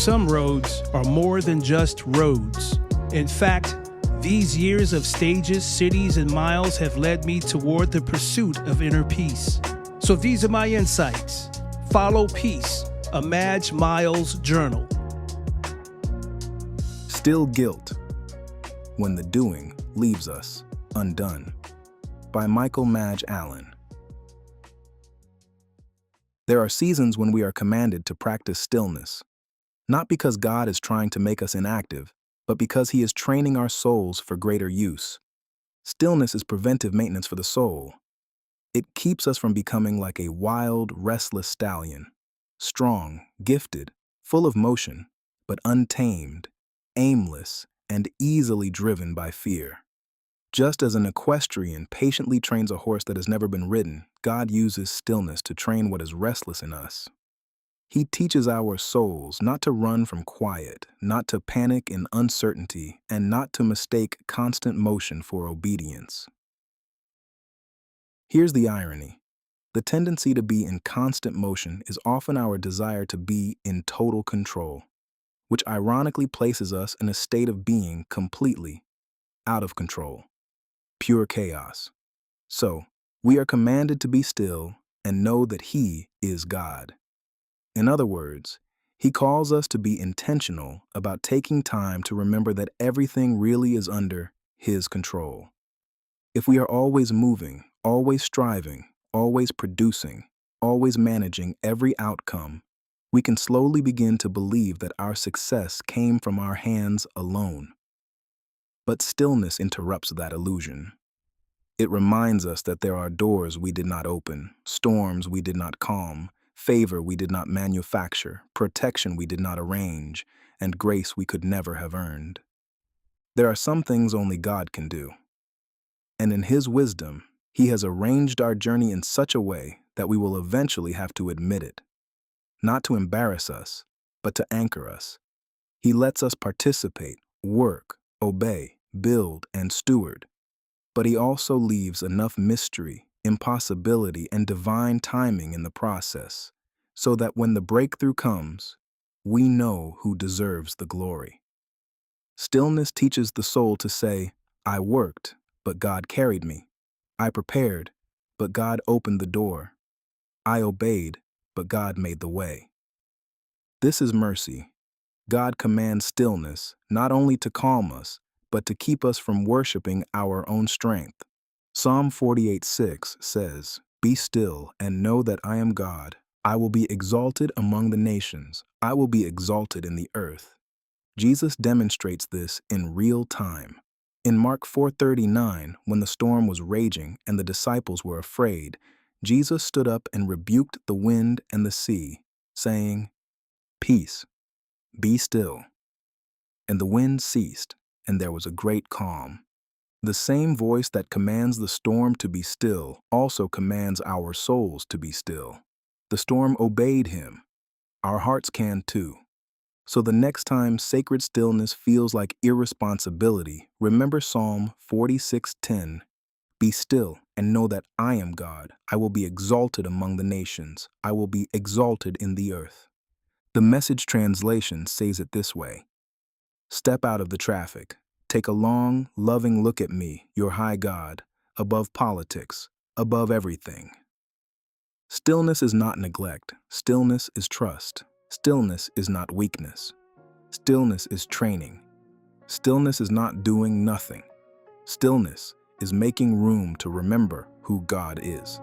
some roads are more than just roads. In fact, these years of stages, cities, and miles have led me toward the pursuit of inner peace. So these are my insights. Follow Peace, a Maj Miles journal. Still Guilt, When the Doing Leaves Us Undone, by Michael Maj Allen. There are seasons when we are commanded to practice stillness, not because God is trying to make us inactive, but because He is training our souls for greater use. Stillness is preventive maintenance for the soul. It keeps us from becoming like a wild, restless stallion, strong, gifted, full of motion, but untamed, aimless, and easily driven by fear. Just as an equestrian patiently trains a horse that has never been ridden, God uses stillness to train what is restless in us. He teaches our souls not to run from quiet, not to panic in uncertainty, and not to mistake constant motion for obedience. Here's the irony. The tendency to be in constant motion is often our desire to be in total control, which ironically places us in a state of being completely out of control, pure chaos. So, we are commanded to be still and know that He is God. In other words, He calls us to be intentional about taking time to remember that everything really is under His control. If we are always moving, always striving, always producing, always managing every outcome, we can slowly begin to believe that our success came from our hands alone. But stillness interrupts that illusion. It reminds us that there are doors we did not open, storms we did not calm, favor we did not manufacture, protection we did not arrange, and grace we could never have earned. There are some things only God can do. And in His wisdom, He has arranged our journey in such a way that we will eventually have to admit it. Not to embarrass us, but to anchor us. He lets us participate, work, obey, build, and steward. But He also leaves enough mystery, impossibility, and divine timing in the process, so that when the breakthrough comes, we know who deserves the glory. Stillness teaches the soul to say, I worked, but God carried me. I prepared, but God opened the door. I obeyed, but God made the way. This is mercy. God commands stillness, not only to calm us, but to keep us from worshiping our own strength. Psalm 48:6 says, Be still and know that I am God. I will be exalted among the nations. I will be exalted in the earth. Jesus demonstrates this in real time. In Mark 4:39, when the storm was raging and the disciples were afraid, Jesus stood up and rebuked the wind and the sea, saying, Peace, be still. And the wind ceased, and there was a great calm. The same voice that commands the storm to be still also commands our souls to be still. The storm obeyed Him. Our hearts can too. So the next time sacred stillness feels like irresponsibility, remember Psalm 46:10. Be still and know that I am God. I will be exalted among the nations. I will be exalted in the earth. The Message translation says it this way. Step out of the traffic. Take a long, loving look at me, your high God, above politics, above everything. Stillness is not neglect. Stillness is trust. Stillness is not weakness. Stillness is training. Stillness is not doing nothing. Stillness is making room to remember who God is.